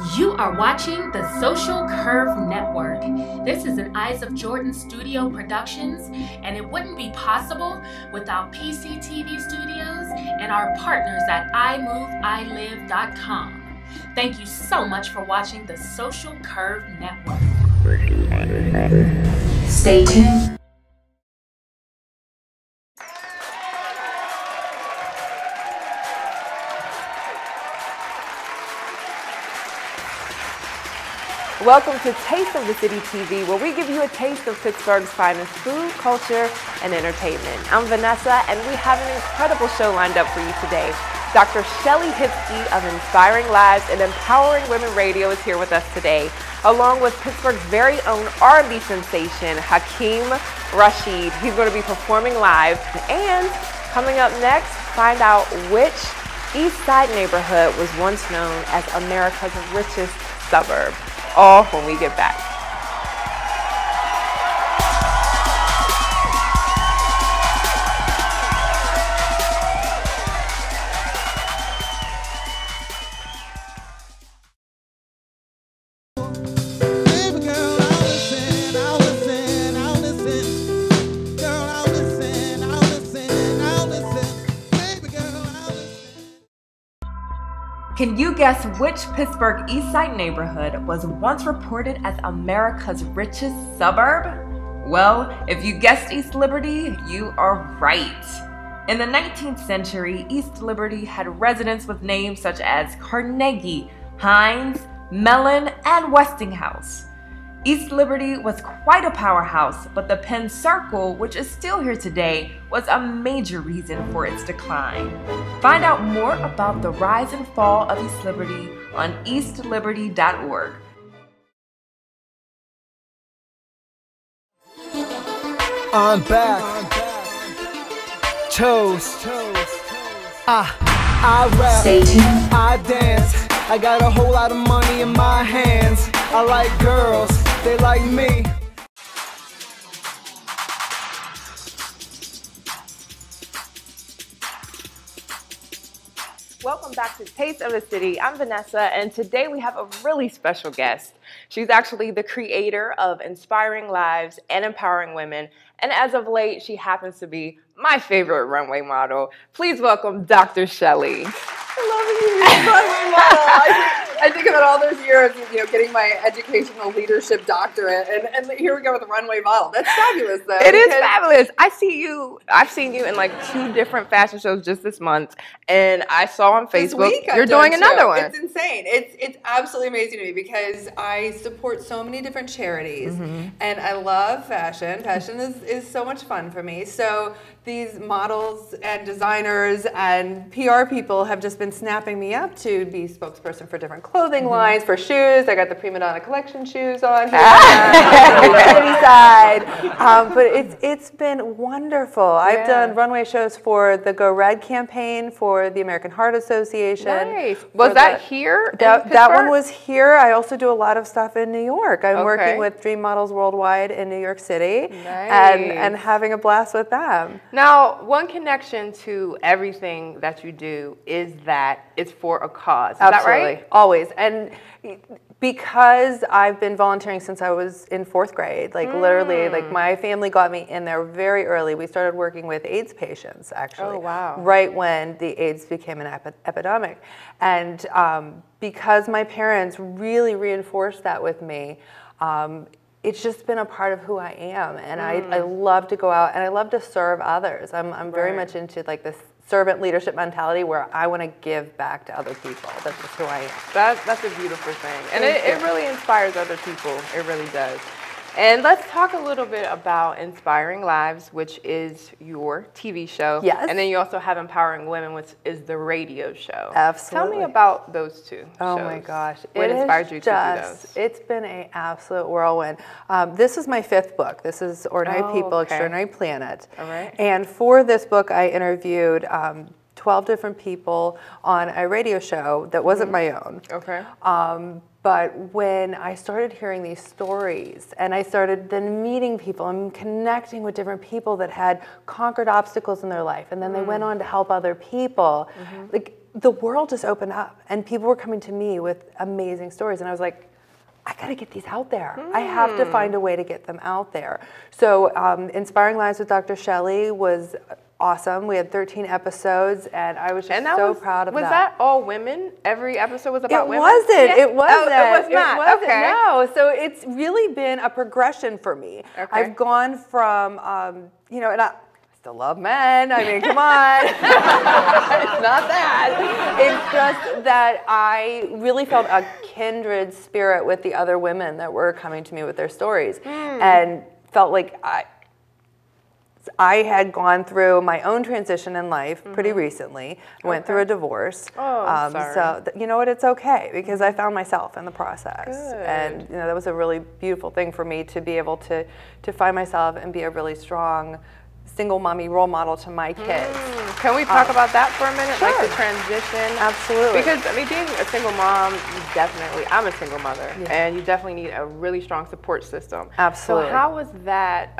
You are watching the Social Curve Network. This is an Eyes of Jordan studio productions, and it wouldn't be possible without PCTV Studios and our partners at iMoveILive.com. Thank you so much for watching the Social Curve Network. Stay tuned. Welcome to Taste of the City TV, where we give you a taste of Pittsburgh's finest food, culture, and entertainment. I'm Vanessa, and we have an incredible show lined up for you today. Dr. Shelly Hipsky of Inspiring Lives and Empowering Women Radio is here with us today, along with Pittsburgh's very own R&B sensation, Hakeem Rashid. He's going to be performing live. And coming up next, find out which East Side neighborhood was once known as America's richest suburb. All when we get back. Can you guess which Pittsburgh East Side neighborhood was once reported as America's richest suburb? Well, if you guessed East Liberty, you are right. In the 19th century, East Liberty had residents with names such as Carnegie, Hines, Mellon, and Westinghouse. East Liberty was quite a powerhouse, but the Penn Circle, which is still here today, was a major reason for its decline. Find out more about the rise and fall of East Liberty on eastliberty.org. I'm back. Toast. I rap. Stay tuned. I dance. I got a whole lot of money in my hands. I like girls, they like me. Welcome back to Taste of the City. I'm Vanessa, and today we have a really special guest. She's actually the creator of Inspiring Lives and Empowering Women, and as of late, she happens to be my favorite runway model. Please welcome Dr. Shelly. I love you, runway model. I think about all those years, getting my educational leadership doctorate, and here we go with a runway model. That's fabulous, though. It is fabulous. I've seen you in like 2 different fashion shows just this month, and I saw on Facebook you're doing another one. It's insane. It's absolutely amazing to me because I support so many different charities, and I love fashion. Fashion is so much fun for me. So these models and designers and PR people have just been snapping me up to be spokesperson for different clothing lines, for shoes. I got the Prima Donna collection shoes on here on the city side. But it's been wonderful. I've done runway shows for the Go Red campaign for the American Heart Association. Nice. Was that here? That one was here. I also do a lot of stuff in New York. I'm working with Dream Models Worldwide in New York City, and having a blast with them. Now, one connection to everything that you do is that it's for a cause. Is that right? Always. And because I've been volunteering since I was in 4th grade, literally, my family got me in there very early. We started working with AIDS patients, actually. Oh, wow. Right when the AIDS became an epidemic. And because my parents really reinforced that with me, it's just been a part of who I am, and I love to go out and I love to serve others. I'm very much into this servant leadership mentality where I want to give back to other people. That's just who I am. That's a beautiful thing, and it really inspires other people. It really does. And let's talk a little bit about Inspiring Lives, which is your TV show. Yes. And then you also have Empowering Women, which is the radio show. Absolutely. Tell me about those 2 Oh shows. my gosh. What inspired you to do those? It's been an absolute whirlwind. This is my 5th book. This is Ordinary People, Extraordinary Planet. All right. And for this book, I interviewed 12 different people on a radio show that wasn't my own. Okay. But when I started hearing these stories and I started then meeting people and connecting with different people that had conquered obstacles in their life, and then they went on to help other people, like the world just opened up, and people were coming to me with amazing stories, and I was like, I gotta get these out there. I have to find a way to get them out there. So Inspiring Lives with Dr. Shelley was awesome. We had 13 episodes, and I was just so proud of that. Was that all women? Every episode was about women? It wasn't. Yeah. It wasn't. Oh, it was not. It wasn't, okay. No. So it's really been a progression for me. Okay. I've gone from, you know, and I still love men. I mean, come on. It's not that. It's just that I really felt a kindred spirit with the other women that were coming to me with their stories, and felt like I had gone through my own transition in life pretty recently. I went through a divorce. Oh, sorry. So you know what? It's okay, because I found myself in the process. Good. And you know, that was a really beautiful thing for me to be able to find myself and be a really strong single mommy role model to my kids. Can we talk about that for a minute? Sure. Like the transition? Absolutely. Because, I mean, being a single mom, I'm a single mother, and you definitely need a really strong support system. Absolutely. So how was that,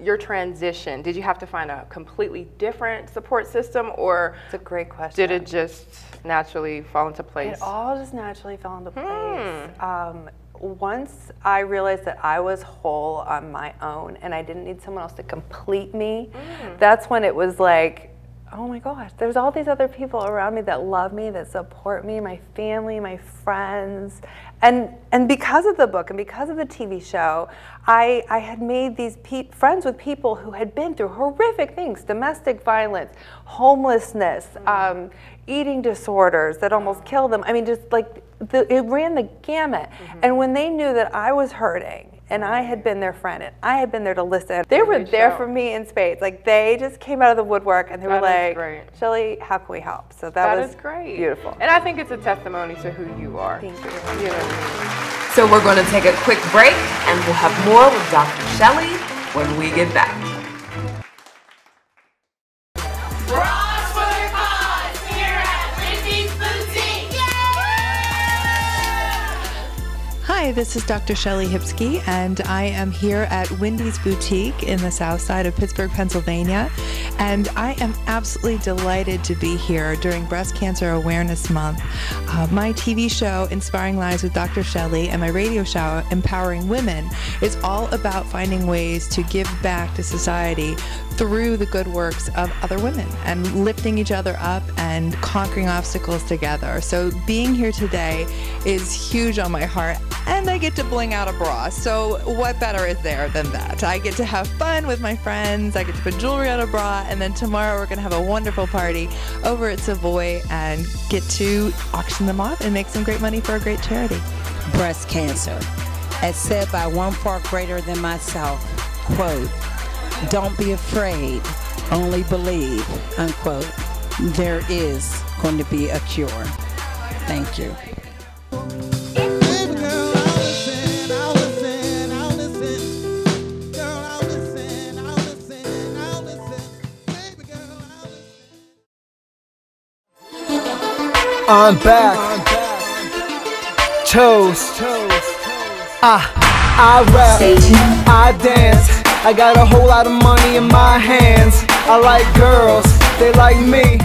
your transition? Did you have to find a completely different support system, or It's a great question. did it just naturally fall into place? It all just naturally fell into place. Once I realized that I was whole on my own and I didn't need someone else to complete me, that's when it was like, oh my gosh, there's all these other people around me that love me, that support me, my family, my friends. And because of the book and because of the TV show, I had made these friends with people who had been through horrific things: domestic violence, homelessness, eating disorders that almost killed them. I mean, just like it ran the gamut. And when they knew that I was hurting, and I had been their friend, and I had been there to listen, they were there for me in spades. Like, they just came out of the woodwork, and they were like, Shelley, how can we help? So that was great. Beautiful. And I think it's a testimony to who you are. Thank you. You know what I mean? So we're going to take a quick break, and we'll have more with Dr. Shelley when we get back. Hi, this is Dr. Shelley Hipsky, and I am here at Wendy's Boutique in the south side of Pittsburgh, Pennsylvania. And I am absolutely delighted to be here during Breast Cancer Awareness Month. My TV show, Inspiring Lives with Dr. Shelley, and my radio show, Empowering Women, is all about finding ways to give back to society through the good works of other women and lifting each other up and conquering obstacles together. So being here today is huge on my heart, and I get to bling out a bra. So what better is there than that? I get to have fun with my friends, I get to put jewelry on a bra, and then tomorrow we're gonna have a wonderful party over at Savoy and get to auction them off and make some great money for a great charity. Breast cancer, as said by one far greater than myself, quote, "Don't be afraid, only believe," unquote. There is going to be a cure. Thank you. I'm back. Toast. I rap, I dance. I got a whole lot of money in my hands. I like girls, they like me.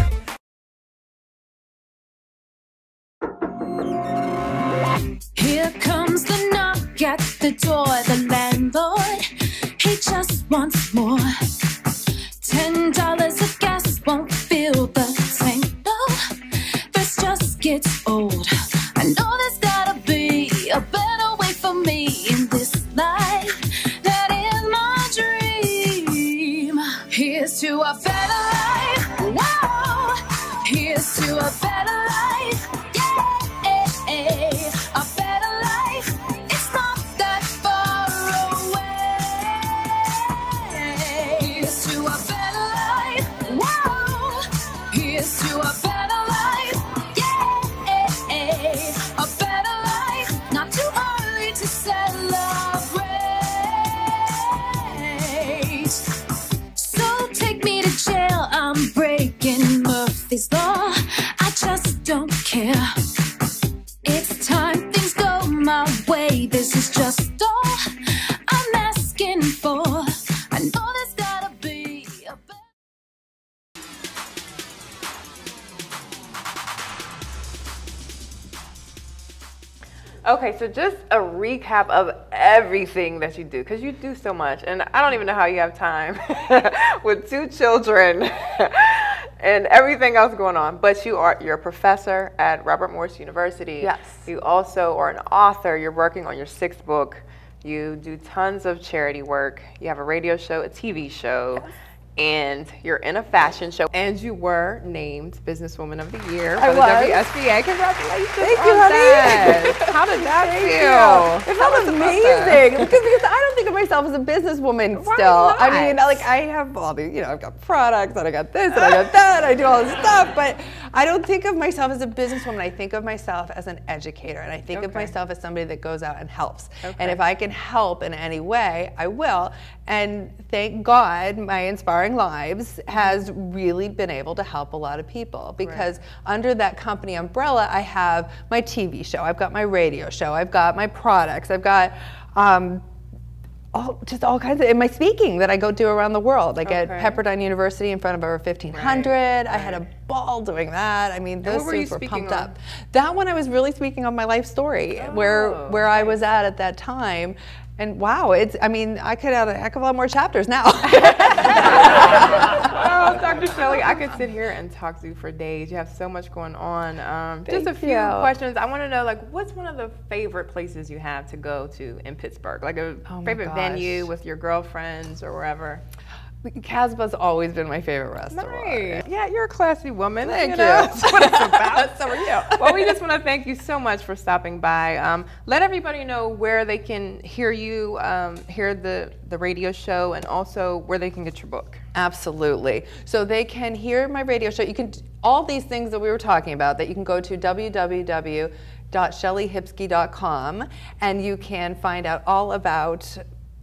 Here comes the knock at the door. The landlord, he just wants more. $10 of gas won't fill the tank. No, this just gets old. I know there's gotta be a better way for me in this life. That is my dream. Here's to a better life. Whoa, here's to a better life. Yeah, a better life. It's not that far away. Here's to a better life. Whoa, here's to a better life. Yeah, a better life. Not too early to celebrate. So take me to jail. I'm breaking Murphy's Law. I just don't care. It's time things go my way. This is just all I'm asking for. I know there's gotta be a better. Okay, so just a recap of everything that you do, because you do so much, and I don't even know how you have time with 2 children and everything else going on. But you're a professor at Robert Morris University. Yes. You also are an author. You're working on your 6th book. You do tons of charity work. You have a radio show, a TV show. Yes. And you're in a fashion show, and you were named Businesswoman of the Year for the WSBA. Congratulations! Thank on you, honey. that. How did that feel? It felt amazing because I don't think of myself as a businesswoman still. I mean, like I have all these, I've got products, and I got this, and I got that, and I do all this stuff, but I don't think of myself as a businesswoman. I think of myself as an educator, and I think of myself as somebody that goes out and helps. And if I can help in any way, I will. And thank God, my Inspiring Lives has really been able to help a lot of people, because under that company umbrella, I have my TV show, I've got my radio show, I've got my products, I've got all kinds of, in my speaking that I go do around the world. I get Pepperdine University in front of over 1,500. I had a ball doing that. I mean, those things were pumped up. That one I was really speaking on my life story, where I was at that time. And wow, I mean, I could have a heck of a lot more chapters now. Oh, Dr. Shelley, I could sit here and talk to you for days. You have so much going on. Just a few questions. I want to know, like, what's one of the favorite places you have to go to in Pittsburgh? Like a favorite venue with your girlfriends or wherever? Casbah's always been my favorite restaurant. Nice. Yeah, you're a classy woman. Thank you. That's what it's about. So are you. Well, we just want to thank you so much for stopping by. Let everybody know where they can hear you, hear the radio show, and also where they can get your book. Absolutely. So they can hear my radio show. You can, all these things that we were talking about, that you can go to www.shellyhipsky.com, and you can find out all about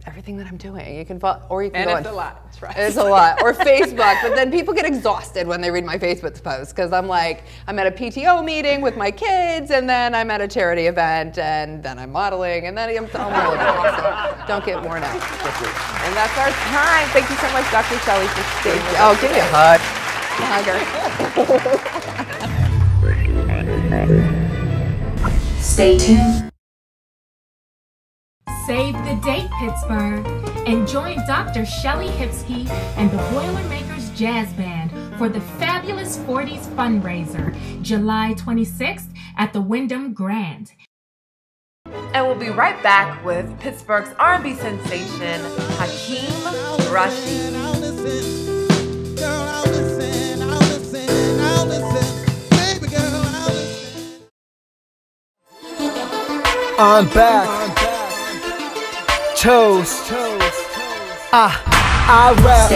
everything that I'm doing. You can, or you can go on. It's a lot. It's a lot. Or Facebook, but then people get exhausted when they read my Facebook posts, because I'm like, I'm at a PTO meeting with my kids, and then I'm at a charity event, and then I'm modeling, and then I'm all over. So don't get worn out. And that's our time. Thank you so much, Dr. Shelley, for staying with us. Oh, give me a hug. Hugger. Stay tuned. Save the date, Pittsburgh, and join Dr. Shelley Hipsky and the Boilermakers Jazz Band for the Fabulous 40s fundraiser, July 26th at the Wyndham Grand. And we'll be right back with Pittsburgh's R&B sensation, Hakeem Rashid. I'm back. Toast. I rap,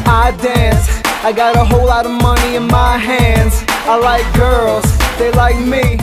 I dance, I got a whole lot of money in my hands. I like girls, they like me.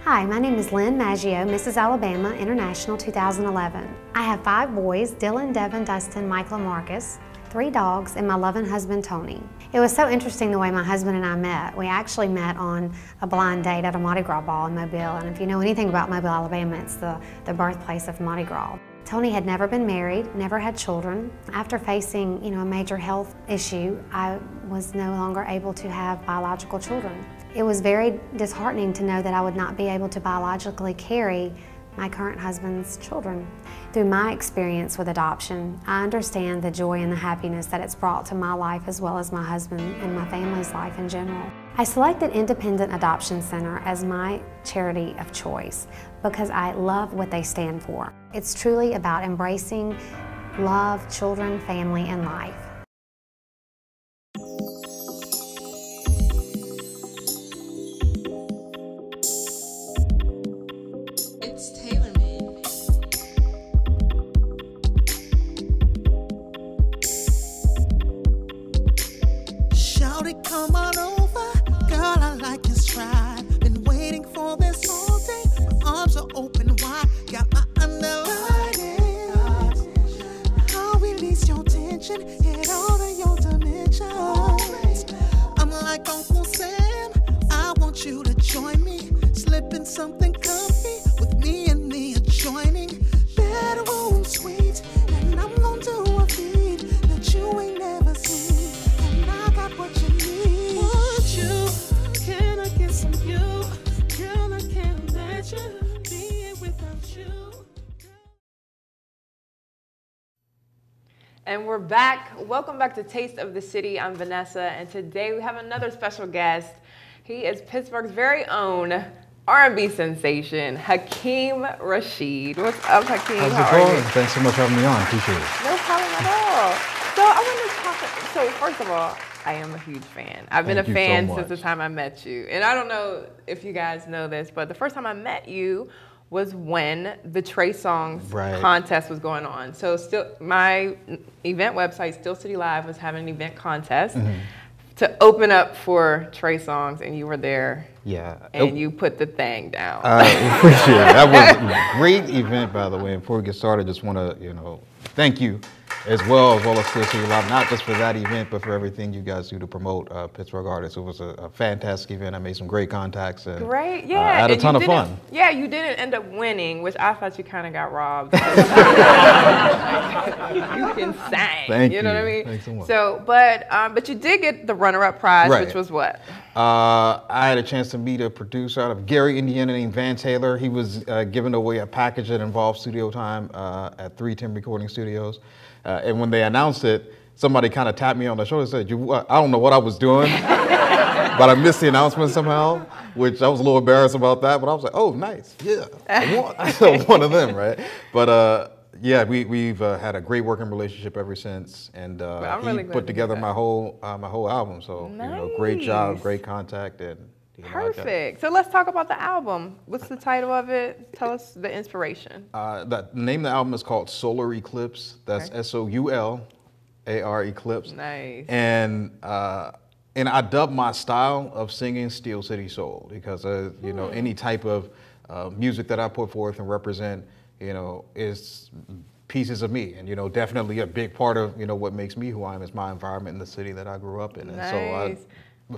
Hi, my name is Lynn Maggio, Mrs. Alabama International 2011. I have 5 boys, Dylan, Devin, Dustin, Michael, and Marcus, 3 dogs, and my loving husband, Tony. It was so interesting the way my husband and I met. We actually met on a blind date at a Mardi Gras ball in Mobile, and if you know anything about Mobile, Alabama, it's the birthplace of Mardi Gras. Tony had never been married, never had children. After facing, a major health issue, I was no longer able to have biological children. It was very disheartening to know that I would not be able to biologically carry my current husband's children. Through my experience with adoption, I understand the joy and the happiness that it's brought to my life, as well as my husband and my family's life in general. I selected Independent Adoption Center as my charity of choice because I love what they stand for. It's truly about embracing love, children, family, and life. Come on over, girl, I like your stride. Been waiting for this all day. My arms are open wide, got my underlining. I'll release your tension, hit all of your dimensions. I'm like Uncle Sam, I want you to join me. Slip in something comfy with me and me adjoining. Bedroom sweet, and I'm gonna do a feat that you ain't never seen. And I got what you need. And we're back. Welcome back to Taste of the City. I'm Vanessa, and today we have another special guest. He is Pittsburgh's very own R&B sensation, Hakeem Rashid. What's up, Hakeem? How's How it are going? you? Thanks so much for having me on. Appreciate it. No problem at all. So I want to talk. So first of all, I am a huge fan. I've been a Thank you so fan much. since the time I met you, and I don't know if you guys know this, but the first time I met you was when the Trey Songz contest was going on. So still, my event website, Still City Live, was having an event contest to open up for Trey Songz, and you were there. Yeah. And you put the thing down. I appreciate it. That was a great event, by the way. And before we get started, I just want to, thank you as well as Still City Live, not just for that event, but for everything you guys do to promote Pittsburgh artists. It was a fantastic event. I made some great contacts. And, Great, yeah. I had a ton of fun. Yeah, you didn't end up winning, which I thought you kind of got robbed. You can sing. Thank you. You know what I mean? Thanks so much. So, but you did get the runner-up prize, which was what? I had a chance to meet a producer out of Gary, Indiana named Van Taylor. He was giving away a package that involved studio time at 310 Recording Studios. And when they announced it, somebody kind of tapped me on the shoulder and said, I don't know what I was doing, but I missed the announcement somehow, which I was a little embarrassed about that, but I was like, oh, nice, yeah, I won. So one of them, right? But yeah, we've had a great working relationship ever since, and he really put together my whole album, so great job, great contact, and perfect. So let's talk about the album. What's the title of it? Tell us the inspiration. The name of the album is called Solar Eclipse. That's SOULAR Eclipse. Nice. And I dubbed my style of singing Steel City Soul because any type of music that I put forth and represent, is pieces of me, and definitely a big part of what makes me who I am is my environment in the city that I grew up in. Nice. And so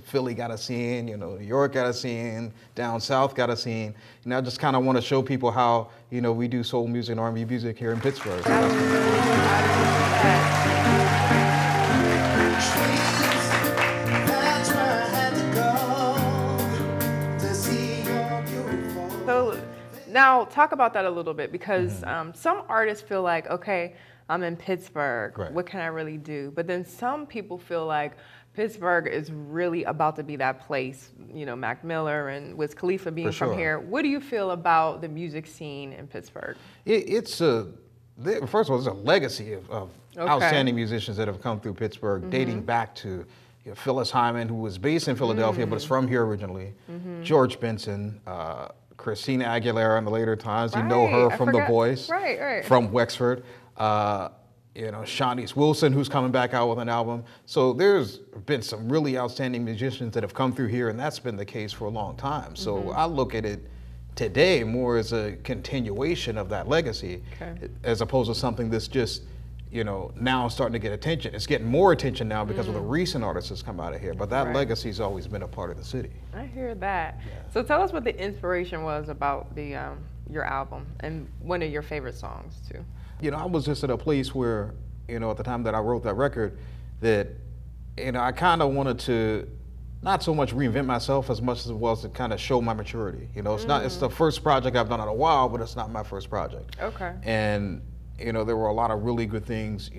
Philly got a scene, New York got a scene, down south got a scene, and I just kind of want to show people how we do soul music and R&B music here in Pittsburgh. So So now talk about that a little bit, because some artists feel like, okay, I'm in Pittsburgh, what can I really do? But then some people feel like Pittsburgh is really about to be that place, Mac Miller and Wiz Khalifa being from here. What do you feel about the music scene in Pittsburgh? It's first of all, there's a legacy of outstanding musicians that have come through Pittsburgh, dating back to Phyllis Hyman, who was based in Philadelphia, but is from here originally, George Benson, Christina Aguilera in the later times. You know her from The Voice, from Wexford. Shanice Wilson, who's coming back out with an album. So there's been some really outstanding musicians that have come through here, and that's been the case for a long time. So I look at it today more as a continuation of that legacy, as opposed to something that's just, now starting to get attention. It's getting more attention now because of the recent artists that's come out of here, but that legacy's always been a part of the city. I hear that. Yeah. So tell us what the inspiration was about the your album and one of your favorite songs too. I was just at a place where, at the time that I wrote that record, that, I kind of wanted to not so much reinvent myself as much as it was to kind of show my maturity. It's the first project I've done in a while, but it's not my first project. Okay. And, there were a lot of really good things,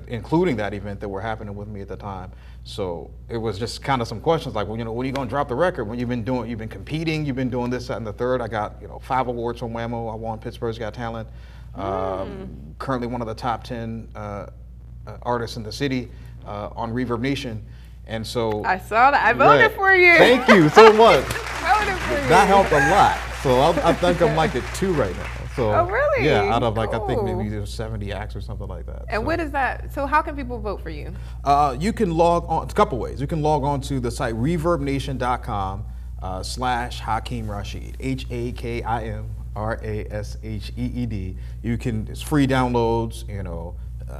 including that event that were happening with me at the time. So it was just kind of some questions like, well, when are you going to drop the record? When you've been competing, you've been doing this, that, and the third. I got, 5 awards from Whammo. I won Pittsburgh's Got Talent. Currently one of the top 10 artists in the city on Reverb Nation. And so I saw that. I voted for you. Thank you so much. Voted for you. That helped a lot. So I think I'm like at 2 right now. So, oh, really? Yeah, out of I think maybe there's 70 acts or something like that. And what is that? So how can people vote for you? You can log on, a couple ways. You can log on to the site reverbnation.com /Hakeem Rashid, HAKIM RASHEED. It's free downloads,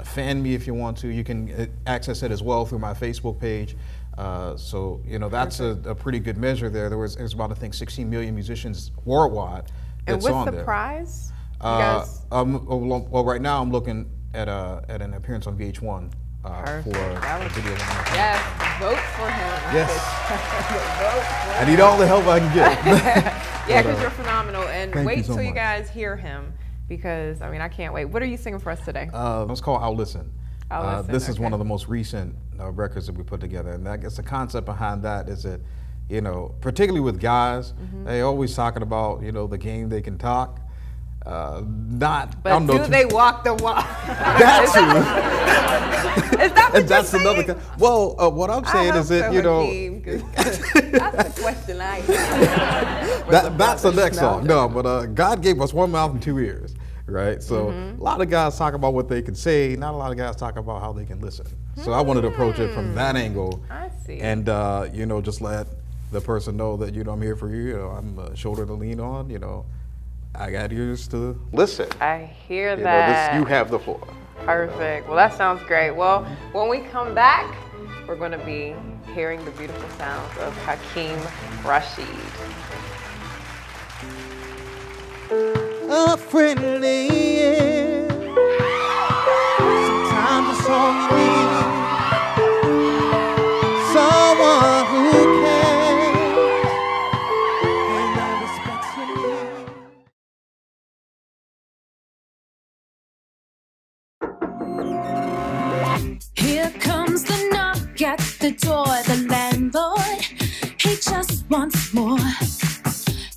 fan me if you want to. You can access it as well through my Facebook page. So, that's a pretty good measure there. There's about, I think, 16 million musicians worldwide. And what's the prize? Well, right now I'm looking at an appearance on VH1 for a video. Yes, vote for him. Yes. Vote for I need all the help I can get. Yeah, because you're phenomenal. And wait till you guys hear him because I mean, I can't wait. What are you singing for us today? It's called I'll Listen. I'll Listen, this is okay. one of the most recent records that we put together, and I guess the concept behind that is that, you know, particularly with guys, they always talking about, you know, the game they can talk. Not, but I don't know, do they walk the walk? That's Is that what and that's you're saying? another. Well, what I'm saying is that, you know, that's the question I have. that's the next song. No, but God gave us one mouth and two ears, right? So a lot of guys talk about what they can say. Not a lot of guys talk about how they can listen. So I wanted to approach it from that angle. I see. And you know, just let the person know that, you know, I'm here for you. You know, I'm a shoulder to lean on. You know, I got ears to listen. I hear You that. know, you have the floor. Perfect. Well, that sounds great. Well, when we come back, we're going to be hearing the beautiful sounds of Hakeem Rashid. A friendly ear. Sometimes it's all you need. Someone who cares and that respects your needs. Here comes the knock at the door. The landlord, he just wants more.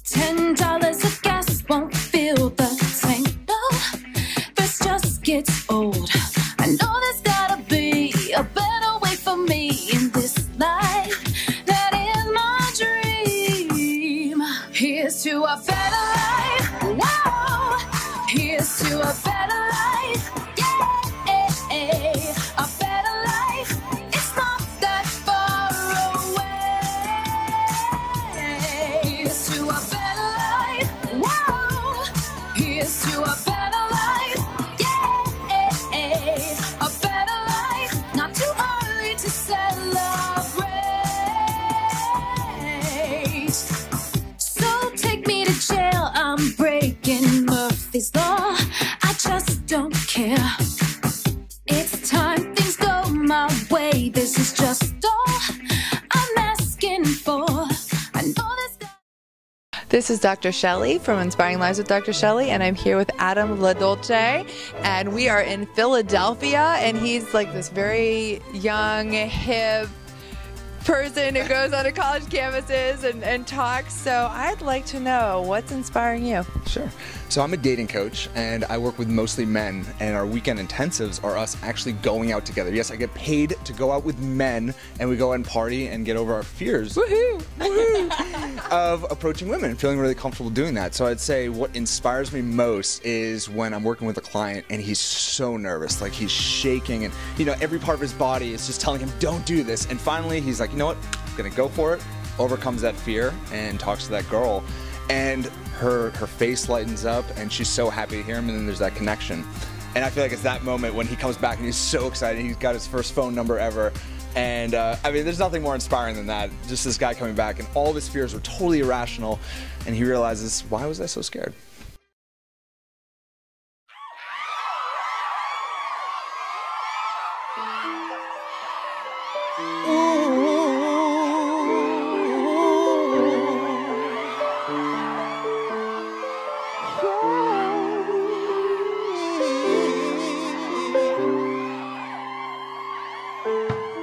$10 a gas won't fill the tank. No, this just gets old. I know there's gotta be a better way for me in this life. That is my dream. Here's to a better life. Whoa, here's to a better life. Yeah. A better life, it's not that far away. Here's to a better life, whoa. Here's to a better life, yeah. A better life, not too early to celebrate. So take me to jail, I'm breaking Murphy's Law. I just don't care. It's time things go my way. This is just all I'm asking for. I know this. This is Dr. Shelley from Inspiring Lives with Dr. Shelley, and I'm here with Adam LaDolce, and we are in Philadelphia, and he's like this very young, hip person who goes onto college campuses and talks. So I'd like to know, what's inspiring you? Sure. So I'm a dating coach, and I work with mostly men, and our weekend intensives are us actually going out together. Yes, I get paid to go out with men, and we go out and party and get over our fears of approaching women and feeling really comfortable doing that. So I'd say what inspires me most is when I'm working with a client and he's so nervous, like he's shaking, and you know, every part of his body is just telling him, don't do this. And finally he's like, you know what, I'm gonna go for it, overcomes that fear and talks to that girl. And her face lightens up and she's so happy to hear him, and then there's that connection. And I feel like it's that moment when he comes back and he's so excited, he's got his first phone number ever. And I mean, there's nothing more inspiring than that. Just this guy coming back and all of his fears were totally irrational, and he realizes, why was I so scared?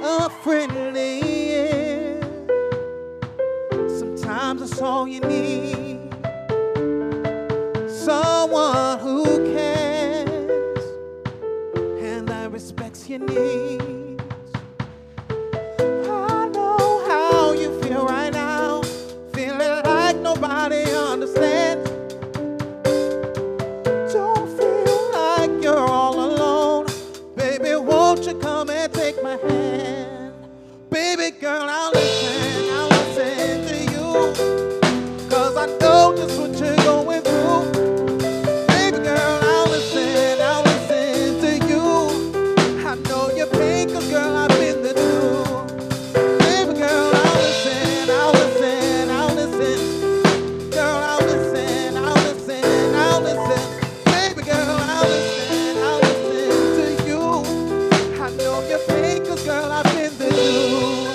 A friendly ear. Sometimes it's all you need. Someone who cares and that respects your needs. I know how you feel right now, feeling like nobody understands. Don't feel like you're all alone. Baby, won't you come and take my hand? Baby girl, I'll listen to you, 'cause I know just what you're going through. Baby girl, I'll listen to you. I know your pain, 'cause girl, I've been there too. Baby girl, I'll listen. Girl, I'll listen. Baby girl, I'll listen to you. I know your pain, 'cause girl, I've been there too.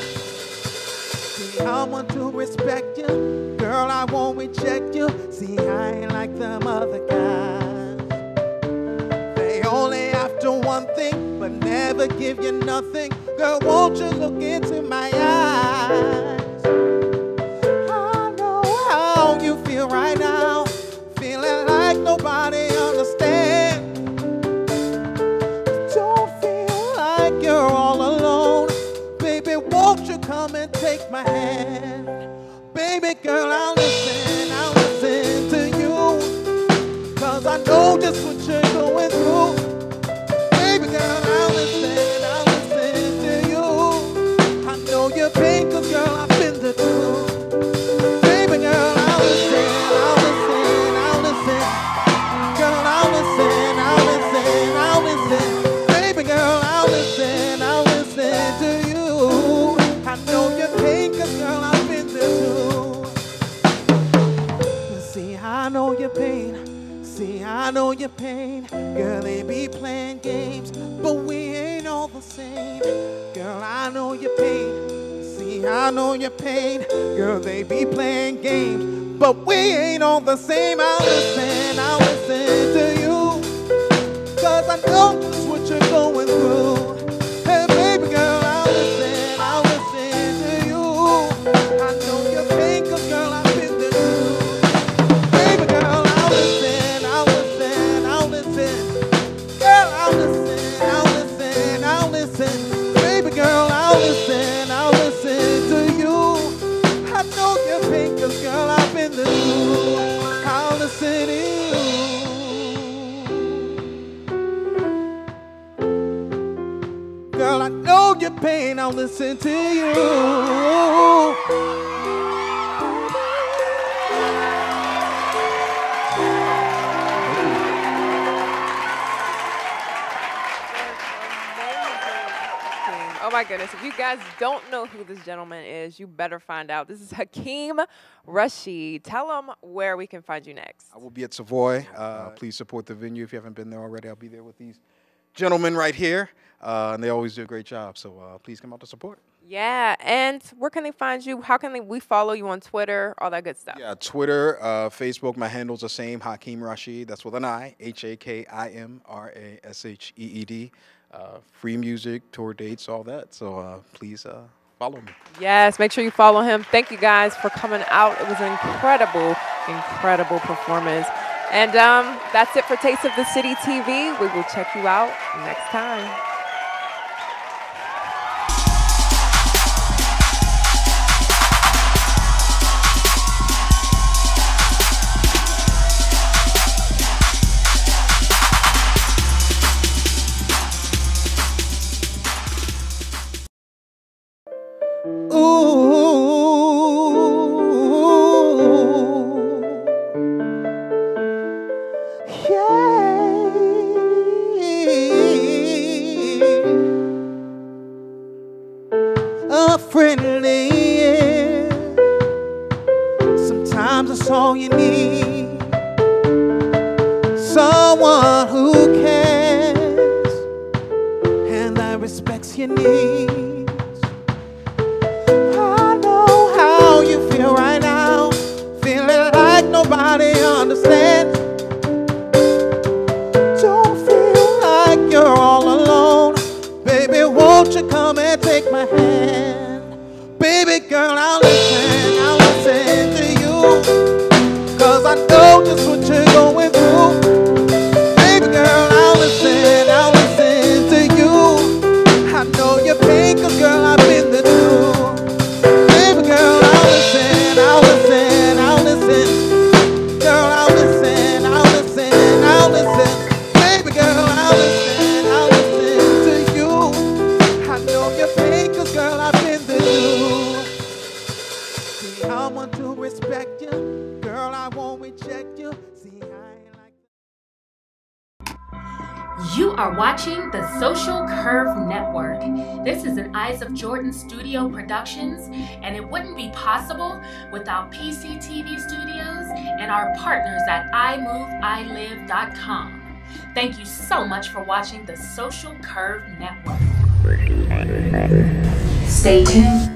See, I want to respect you. Girl, I won't reject you. See, I ain't like them other guys. do one thing, but never give you nothing. Girl, won't you look into my eyes? I know how you feel right now, feeling like nobody understands. Don't feel like you're all alone. Baby, won't you come and take my hand? Baby girl, I'll listen to you, 'cause I know just what you're going through. Baby girl, I'll listen to you. I know your pain, 'cause girl, I've been there too. Baby girl, I'll listen. Girl, I'll listen. Baby girl, I'll listen to you. I know your pain, 'cause girl, I've been there too. See, I know your pain. See, I know your pain. Girl, they be playing games, but we ain't all the same. Girl, I know your pain. See, I know your pain. Girl, they be playing games, but we ain't all the same. I'll listen to you, 'cause I know just what you're going through. Hey, baby girl, I'll listen to you. I know your pain, 'cause girl, I've been there too. Baby girl, I'll listen. Girl, I'll listen. Baby girl, I'll listen to you. I know your pain, 'cause girl, I've been there too. I'll listen to you. Girl, I know your pain, I'll listen to you. Oh my goodness, if you guys don't know who this gentleman is, you better find out. This is Hakeem Rashid. Tell them where we can find you next. I will be at Savoy. Please support the venue if you haven't been there already. I'll be there with these gentlemen right here, and they always do a great job, so please come out to support. Yeah, and where can they find you? How can we follow you on Twitter, all that good stuff? Yeah, Twitter, Facebook, my handle's the same, Hakeem Rashid. That's with an I, HAKIMRASHEED. Free music, tour dates, all that. So please follow me. Yes, make sure you follow him. Thank you guys for coming out. It was an incredible performance. And that's it for Taste of the City TV. We will check you out next time. A friendly ear, sometimes that's all you need. Someone who cares and that respects your needs. I know how you feel right now, feeling like nobody understands. Don't feel like you're all alone. Baby, won't you come and take my hand? Baby girl, I'll listen to you, 'cause I know just what you're going through. Baby girl, I'll listen to you. I know your pain, 'cause girl, I've been there too. Baby girl, I'll listen. Girl, I'll listen. Baby girl, I'll listen to you. I know your pain, 'cause girl, I've been there too. See, I want to respect you. Girl, I won't reject you. See, I ain't like. You are watching the Social Curve Network. This is an Eyes of Jordan studio productions, and it wouldn't be possible without PCTV Studios and our partners at iMoveILive.com. Thank you so much for watching the Social Curve Network. Stay tuned.